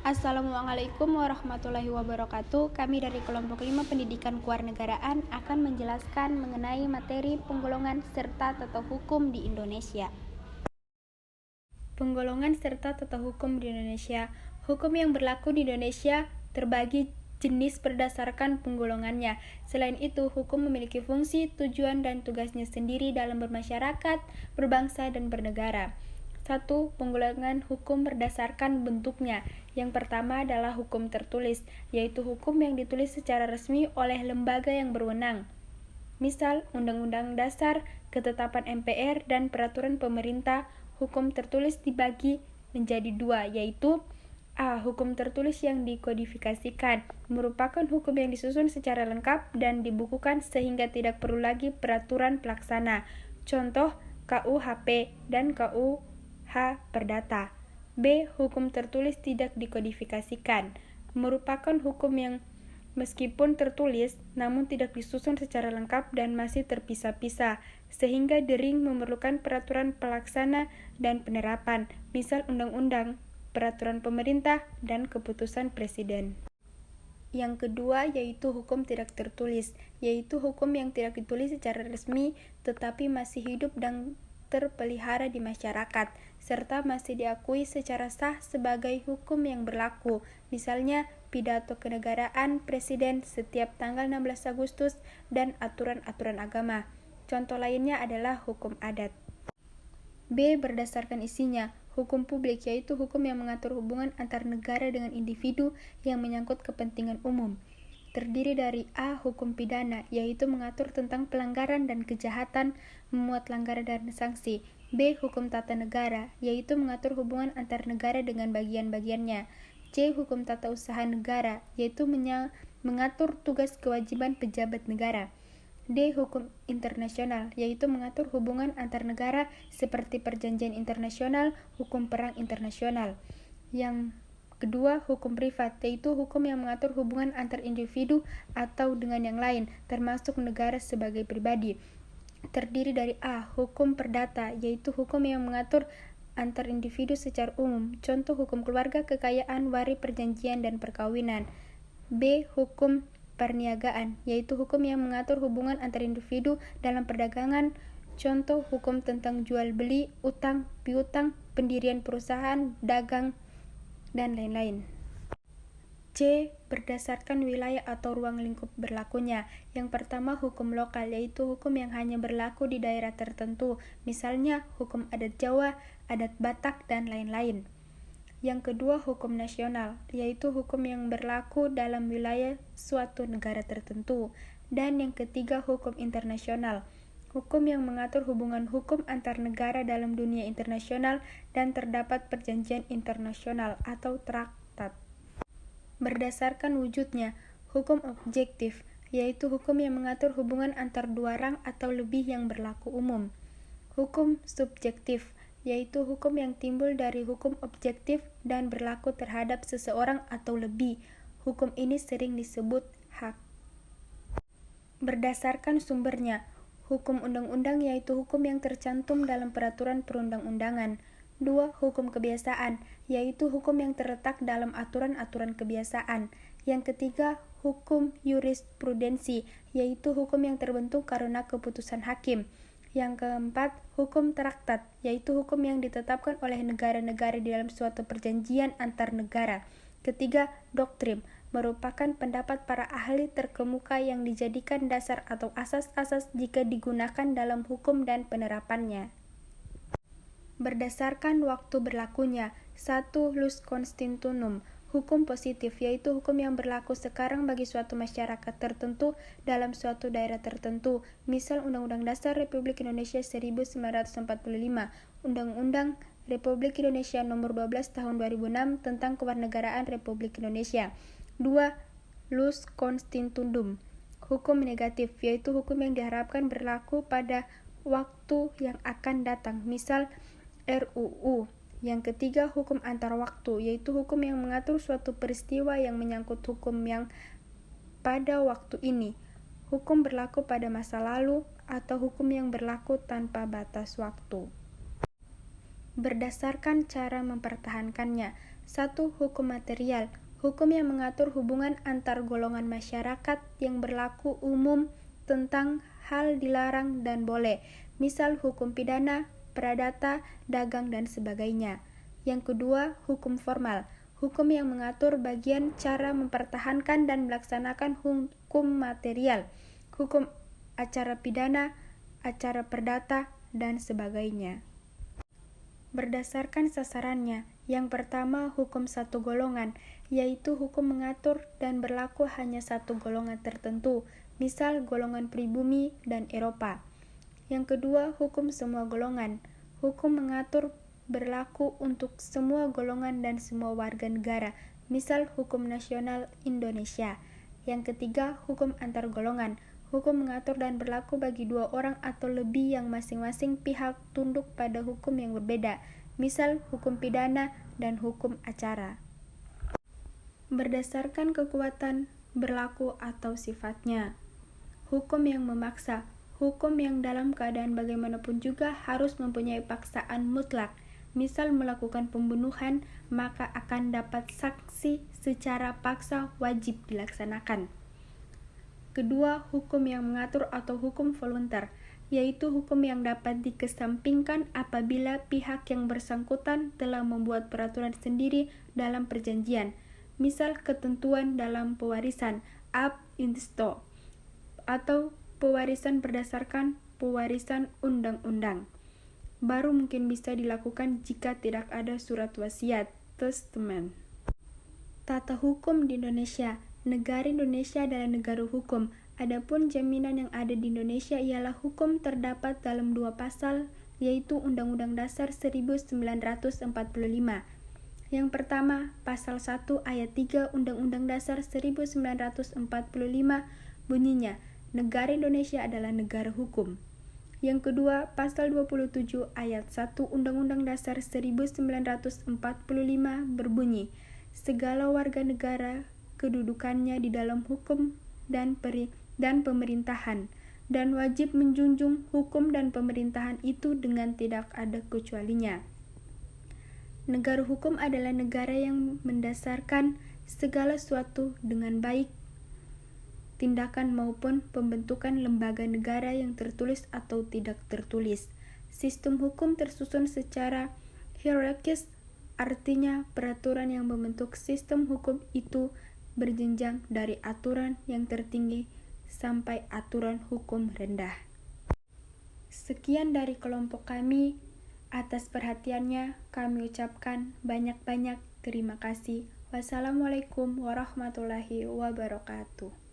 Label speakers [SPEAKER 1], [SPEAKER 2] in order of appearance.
[SPEAKER 1] Assalamualaikum warahmatullahi wabarakatuh. Kami dari kelompok 5 Pendidikan Kewarganegaraan akan menjelaskan mengenai materi penggolongan serta tata hukum di Indonesia. Penggolongan serta tata hukum di Indonesia. Hukum yang berlaku di Indonesia terbagi jenis berdasarkan penggolongannya. Selain itu, hukum memiliki fungsi, tujuan, dan tugasnya sendiri dalam bermasyarakat, berbangsa, dan bernegara. 1. Penggolongan hukum berdasarkan bentuknya. Yang pertama adalah hukum tertulis, yaitu hukum yang ditulis secara resmi oleh lembaga yang berwenang. Misal, Undang-Undang Dasar, Ketetapan MPR, dan Peraturan Pemerintah. Hukum tertulis dibagi menjadi dua, yaitu A. Hukum tertulis yang dikodifikasikan, merupakan hukum yang disusun secara lengkap dan dibukukan sehingga tidak perlu lagi peraturan pelaksana. Contoh, KUHP dan KUH Perdata. B. Hukum tertulis tidak dikodifikasikan, merupakan hukum yang meskipun tertulis, namun tidak disusun secara lengkap dan masih terpisah-pisah, sehingga dering memerlukan peraturan pelaksana dan penerapan, misal undang-undang, peraturan pemerintah, dan keputusan presiden. Yang kedua yaitu hukum tidak tertulis, yaitu hukum yang tidak ditulis secara resmi tetapi masih hidup dan terpelihara di masyarakat, serta masih diakui secara sah sebagai hukum yang berlaku, misalnya pidato kenegaraan Presiden setiap tanggal 16 Agustus dan aturan-aturan agama. Contoh lainnya adalah hukum adat. B. Berdasarkan isinya, hukum publik yaitu hukum yang mengatur hubungan antar negara dengan individu yang menyangkut kepentingan umum. Terdiri dari A. Hukum pidana, yaitu mengatur tentang pelanggaran dan kejahatan, memuat pelanggaran dan sanksi. B. Hukum tata negara, yaitu mengatur hubungan antar negara dengan bagian-bagiannya. C. Hukum tata usaha negara, yaitu mengatur tugas kewajiban pejabat negara. D. Hukum internasional, yaitu mengatur hubungan antar negara seperti perjanjian internasional, hukum perang internasional. Yang kedua, hukum privat, yaitu hukum yang mengatur hubungan antar individu atau dengan yang lain, termasuk negara sebagai pribadi. Terdiri dari A. Hukum perdata, yaitu hukum yang mengatur antar individu secara umum, contoh hukum keluarga, kekayaan, wari, perjanjian, dan perkawinan. B. Hukum perniagaan, yaitu hukum yang mengatur hubungan antar individu dalam perdagangan, contoh hukum tentang jual beli, utang, piutang, pendirian perusahaan, dagang, dan lain-lain. C. Berdasarkan wilayah atau ruang lingkup berlakunya. Yang pertama, hukum lokal, yaitu hukum yang hanya berlaku di daerah tertentu, misalnya hukum adat Jawa, adat Batak, dan lain-lain. Yang kedua, hukum nasional, yaitu hukum yang berlaku dalam wilayah suatu negara tertentu. Dan yang ketiga, hukum internasional, hukum yang mengatur hubungan hukum antar negara dalam dunia internasional dan terdapat perjanjian internasional atau traktat. Berdasarkan wujudnya, hukum objektif, yaitu hukum yang mengatur hubungan antar dua orang atau lebih yang berlaku umum. Hukum subjektif, yaitu hukum yang timbul dari hukum objektif dan berlaku terhadap seseorang atau lebih. Hukum ini sering disebut hak. Berdasarkan sumbernya, hukum undang-undang yaitu hukum yang tercantum dalam peraturan perundang-undangan. 2. Hukum kebiasaan, yaitu hukum yang terletak dalam aturan-aturan kebiasaan. Yang ketiga, hukum jurisprudensi, yaitu hukum yang terbentuk karena keputusan hakim. Yang keempat, hukum traktat, yaitu hukum yang ditetapkan oleh negara-negara di dalam suatu perjanjian antar negara. Ketiga, doktrin, merupakan pendapat para ahli terkemuka yang dijadikan dasar atau asas-asas jika digunakan dalam hukum dan penerapannya. Berdasarkan waktu berlakunya. 1. Ius constitutionum, hukum positif, yaitu hukum yang berlaku sekarang bagi suatu masyarakat tertentu dalam suatu daerah tertentu, misal Undang-Undang Dasar Republik Indonesia 1945, Undang-Undang Republik Indonesia Nomor 12 Tahun 2006 tentang Kewarganegaraan Republik Indonesia. 2. Ius constituendum, hukum negatif, yaitu hukum yang diharapkan berlaku pada waktu yang akan datang, misal RUU. Yang ketiga, hukum antar waktu, yaitu hukum yang mengatur suatu peristiwa yang menyangkut hukum yang pada waktu ini. Hukum berlaku pada masa lalu atau hukum yang berlaku tanpa batas waktu. Berdasarkan cara mempertahankannya. 1. Hukum material. Hukum yang mengatur hubungan antar golongan masyarakat yang berlaku umum tentang hal dilarang dan boleh, misal hukum pidana, perdata, dagang, dan sebagainya. Yang kedua, hukum formal. Hukum yang mengatur bagian cara mempertahankan dan melaksanakan hukum material, hukum acara pidana, acara perdata, dan sebagainya. Berdasarkan sasarannya, yang pertama hukum satu golongan, yaitu hukum mengatur dan berlaku hanya satu golongan tertentu, misal golongan pribumi dan Eropa. Yang kedua hukum semua golongan, hukum mengatur berlaku untuk semua golongan dan semua warga negara, misal hukum nasional Indonesia. Yang ketiga, hukum antar golongan, hukum mengatur dan berlaku bagi dua orang atau lebih yang masing-masing pihak tunduk pada hukum yang berbeda, misal hukum pidana dan hukum acara. Berdasarkan kekuatan, berlaku atau sifatnya. Hukum yang memaksa, hukum yang dalam keadaan bagaimanapun juga harus mempunyai paksaan mutlak. Misal melakukan pembunuhan, maka akan dapat saksi secara paksa wajib dilaksanakan. Kedua, hukum yang mengatur atau hukum volunter, yaitu hukum yang dapat dikesampingkan apabila pihak yang bersangkutan telah membuat peraturan sendiri dalam perjanjian, misal ketentuan dalam pewarisan ab insto, atau pewarisan berdasarkan pewarisan undang-undang. Baru mungkin bisa dilakukan jika tidak ada surat wasiat, testament. Tata hukum di Indonesia. Negara Indonesia adalah negara hukum. Adapun jaminan yang ada di Indonesia ialah hukum terdapat dalam 2 pasal, yaitu Undang-Undang Dasar 1945. Yang pertama, pasal 1 ayat 3 Undang-Undang Dasar 1945 bunyinya, negara Indonesia adalah negara hukum. Yang kedua, pasal 27 ayat 1 Undang-Undang Dasar 1945 berbunyi, segala warga negara kedudukannya di dalam hukum dan pemerintahan, dan wajib menjunjung hukum dan pemerintahan itu dengan tidak ada kecualinya. Negara hukum adalah negara yang mendasarkan segala sesuatu dengan baik, tindakan maupun pembentukan lembaga negara yang tertulis atau tidak tertulis. Sistem hukum tersusun secara hierarkis, artinya peraturan yang membentuk sistem hukum itu berjenjang dari aturan yang tertinggi sampai aturan hukum rendah. Sekian dari kelompok kami. Atas perhatiannya kami ucapkan banyak-banyak terima kasih. Wassalamualaikum warahmatullahi wabarakatuh.